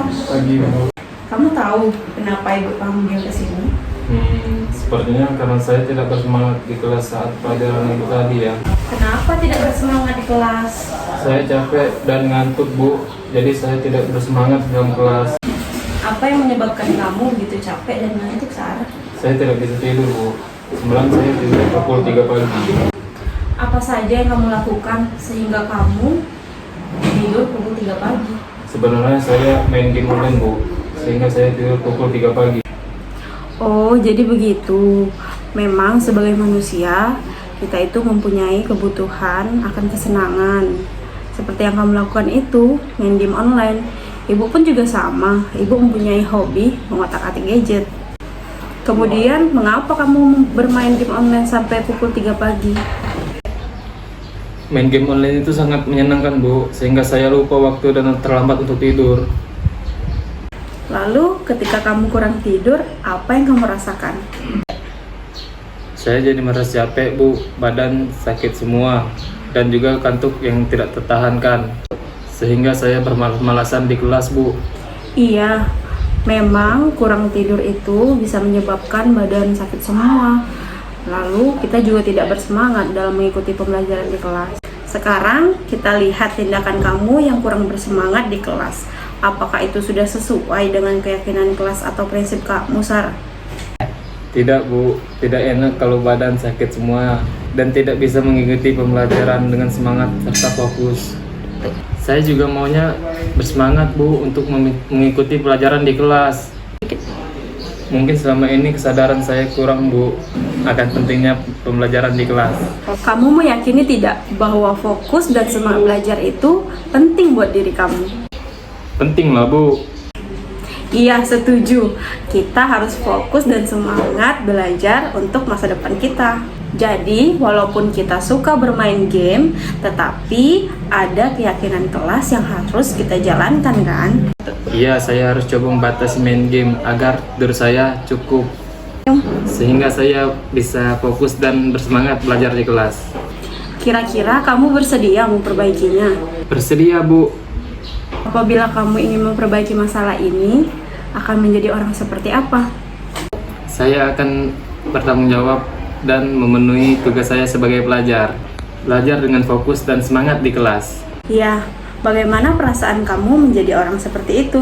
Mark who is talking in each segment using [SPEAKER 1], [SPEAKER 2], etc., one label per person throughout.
[SPEAKER 1] Musar.
[SPEAKER 2] Pagi, Bu.
[SPEAKER 1] Kamu tahu kenapa ibu panggil ke sini?
[SPEAKER 2] Sepertinya karena saya tidak bersemangat di kelas saat pelajaran ibu tadi ya.
[SPEAKER 1] Kenapa tidak bersemangat di kelas?
[SPEAKER 2] Saya capek dan ngantuk, Bu. Jadi saya tidak bersemangat dalam kelas.
[SPEAKER 1] Apa yang menyebabkan kamu begitu capek dan ngantuk, Sarah?
[SPEAKER 2] Saya tidak bisa tidur, Bu. Semalam saya tidur pukul 3 pagi.
[SPEAKER 1] Apa saja yang kamu lakukan sehingga kamu tidur pukul 3 pagi?
[SPEAKER 2] Sebenarnya saya main game online, Bu. Sehingga saya tidur pukul 3 pagi.
[SPEAKER 1] Oh, jadi begitu. Memang sebagai manusia, kita itu mempunyai kebutuhan akan kesenangan. Seperti yang kamu lakukan itu, main game online. Ibu pun juga sama. Ibu mempunyai hobi mengotak-atik gadget. Kemudian, mengapa kamu bermain game online sampai pukul 3 pagi?
[SPEAKER 2] Main game online itu sangat menyenangkan, Bu. Sehingga saya lupa waktu dan terlambat untuk tidur.
[SPEAKER 1] Lalu, ketika kamu kurang tidur, apa yang kamu rasakan?
[SPEAKER 2] Saya jadi merasa capek, Bu. Badan sakit semua. Dan juga kantuk yang tidak tertahankan. Sehingga saya bermalas-malasan di kelas, Bu.
[SPEAKER 1] Iya, memang kurang tidur itu bisa menyebabkan badan sakit semua. Lalu kita juga tidak bersemangat dalam mengikuti pembelajaran di kelas. Sekarang kita lihat tindakan kamu yang kurang bersemangat di kelas. Apakah itu sudah sesuai dengan keyakinan kelas atau prinsip kamu, Sarah?
[SPEAKER 2] Tidak, Bu. Tidak enak kalau badan sakit semua dan tidak bisa mengikuti pembelajaran dengan semangat serta fokus. Saya juga maunya bersemangat, Bu, untuk mengikuti pelajaran di kelas. Mungkin selama ini kesadaran saya kurang, Bu, akan pentingnya pembelajaran di kelas.
[SPEAKER 1] Kamu meyakini tidak bahwa fokus dan semangat belajar itu penting buat diri kamu?
[SPEAKER 2] Penting lah, Bu.
[SPEAKER 1] Iya, setuju. Kita harus fokus dan semangat belajar untuk masa depan kita. Jadi, walaupun kita suka bermain game, tetapi ada keyakinan kelas yang harus kita jalankan, kan?
[SPEAKER 2] Iya, saya harus coba membatasi main game agar tidur saya cukup. Sehingga saya bisa fokus dan bersemangat belajar di kelas.
[SPEAKER 1] Kira-kira kamu bersedia memperbaikinya?
[SPEAKER 2] Bersedia, Bu.
[SPEAKER 1] Apabila kamu ingin memperbaiki masalah ini, akan menjadi orang seperti apa?
[SPEAKER 2] Saya akan bertanggung jawab dan memenuhi tugas saya sebagai pelajar. Belajar dengan fokus dan semangat di kelas.
[SPEAKER 1] Ya, bagaimana perasaan kamu menjadi orang seperti itu?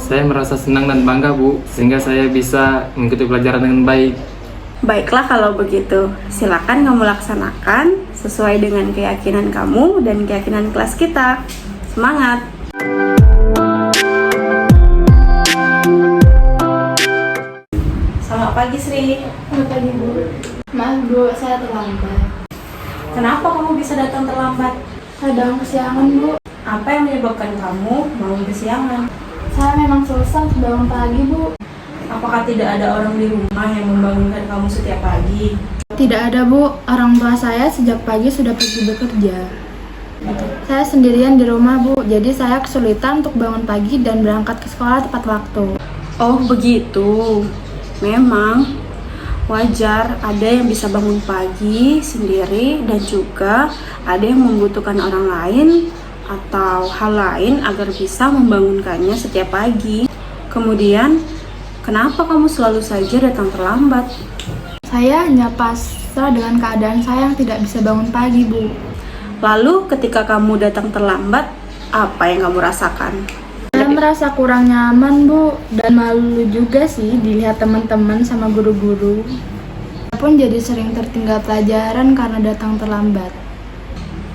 [SPEAKER 2] Saya merasa senang dan bangga, Bu, sehingga saya bisa mengikuti pelajaran dengan baik.
[SPEAKER 1] Baiklah kalau begitu, silakan kamu laksanakan sesuai dengan keyakinan kamu dan keyakinan kelas kita. Semangat! Selamat pagi, Sri.
[SPEAKER 3] Selamat pagi, Bu. Maaf, Bu, saya terlambat.
[SPEAKER 1] Kenapa kamu bisa datang terlambat?
[SPEAKER 3] Kadang kesiangan, Bu.
[SPEAKER 1] Apa yang menyebabkan kamu bangun kesiangan?
[SPEAKER 3] Saya memang susah bangun pagi, Bu.
[SPEAKER 1] Apakah tidak ada orang di rumah yang membangunkan kamu setiap pagi?
[SPEAKER 3] Tidak ada, Bu. Orang tua saya sejak pagi sudah pergi bekerja. Saya sendirian di rumah, Bu. Jadi saya kesulitan untuk bangun pagi dan berangkat ke sekolah tepat waktu.
[SPEAKER 1] Oh, begitu. Memang wajar ada yang bisa bangun pagi sendiri dan juga ada yang membutuhkan orang lain atau hal lain agar bisa membangunkannya setiap pagi. Kemudian, kenapa kamu selalu saja datang terlambat?
[SPEAKER 3] Saya hanya pasrah dengan keadaan saya yang tidak bisa bangun pagi, Bu.
[SPEAKER 1] Lalu ketika kamu datang terlambat, apa yang kamu rasakan?
[SPEAKER 3] Saya merasa kurang nyaman, Bu, dan malu juga sih dilihat teman-teman sama guru-guru. Saya pun jadi sering tertinggal pelajaran karena datang terlambat.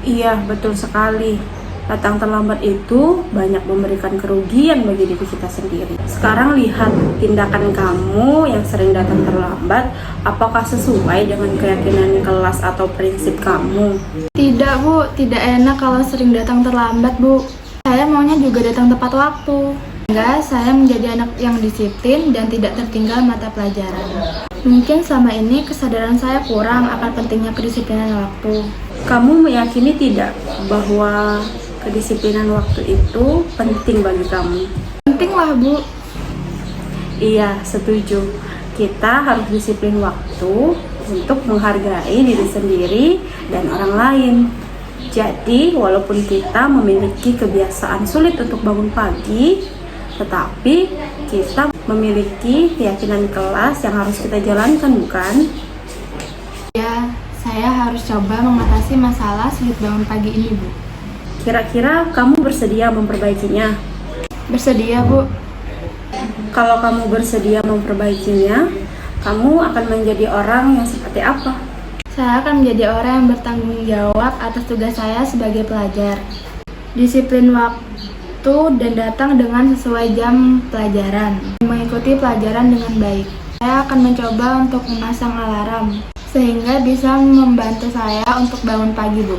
[SPEAKER 1] Iya, betul sekali. Datang terlambat itu banyak memberikan kerugian bagi diri kita sendiri. Sekarang lihat tindakan kamu yang sering datang terlambat, apakah sesuai dengan keyakinan kelas atau prinsip kamu?
[SPEAKER 3] Tidak, Bu, tidak enak kalau sering datang terlambat, Bu. Saya maunya juga datang tepat waktu. Sehingga saya menjadi anak yang disiplin dan tidak tertinggal mata pelajaran. Mungkin selama ini kesadaran saya kurang akan pentingnya kedisiplinan waktu.
[SPEAKER 1] Kamu meyakini tidak bahwa kedisiplinan waktu itu penting bagi kamu?
[SPEAKER 3] Penting lah, Bu.
[SPEAKER 1] Iya, setuju. Kita harus disiplin waktu untuk menghargai diri sendiri dan orang lain. Jadi, walaupun kita memiliki kebiasaan sulit untuk bangun pagi, tetapi kita memiliki keyakinan kelas yang harus kita jalankan, bukan?
[SPEAKER 3] Ya, saya harus coba mengatasi masalah sulit bangun pagi ini, Bu.
[SPEAKER 1] Kira-kira kamu bersedia memperbaikinya?
[SPEAKER 3] Bersedia, Bu.
[SPEAKER 1] Kalau kamu bersedia memperbaikinya, kamu akan menjadi orang yang seperti apa?
[SPEAKER 3] Saya akan menjadi orang yang bertanggung jawab atas tugas saya sebagai pelajar. Disiplin waktu dan datang dengan sesuai jam pelajaran. Mengikuti pelajaran dengan baik. Saya akan mencoba untuk memasang alarm sehingga bisa membantu saya untuk bangun pagi, Bu.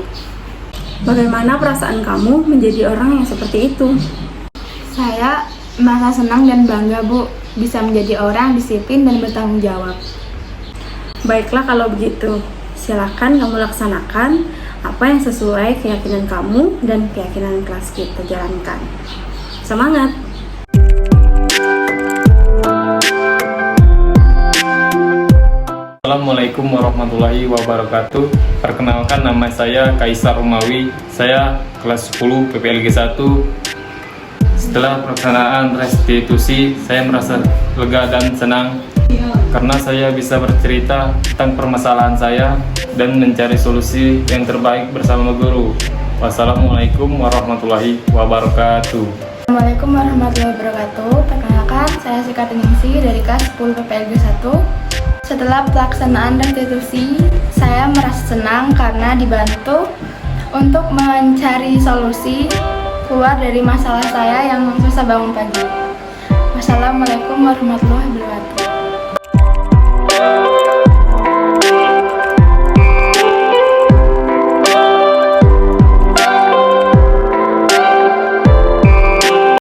[SPEAKER 1] Bagaimana perasaan kamu menjadi orang yang seperti itu?
[SPEAKER 3] Saya merasa senang dan bangga, Bu, bisa menjadi orang disiplin dan bertanggung jawab.
[SPEAKER 1] Baiklah kalau begitu. Silakan kamu laksanakan apa yang sesuai keyakinan kamu dan keyakinan kelas kita jalankan. Semangat!
[SPEAKER 2] Assalamualaikum warahmatullahi wabarakatuh. Perkenalkan, nama saya Kaisar Umawi. Saya kelas 10 PPLG 1. Setelah pelaksanaan restitusi, saya merasa lega dan senang karena saya bisa bercerita tentang permasalahan saya dan mencari solusi yang terbaik bersama guru. Wassalamualaikum warahmatullahi wabarakatuh.
[SPEAKER 3] Assalamualaikum warahmatullahi wabarakatuh. Perkenalkan, saya Sikatingsi dari kelas 10 PPLG 1. Setelah pelaksanaan restitusi, saya merasa senang karena dibantu untuk mencari solusi keluar dari masalah saya yang susah bangun pagi. Wassalamualaikum warahmatullahi wabarakatuh.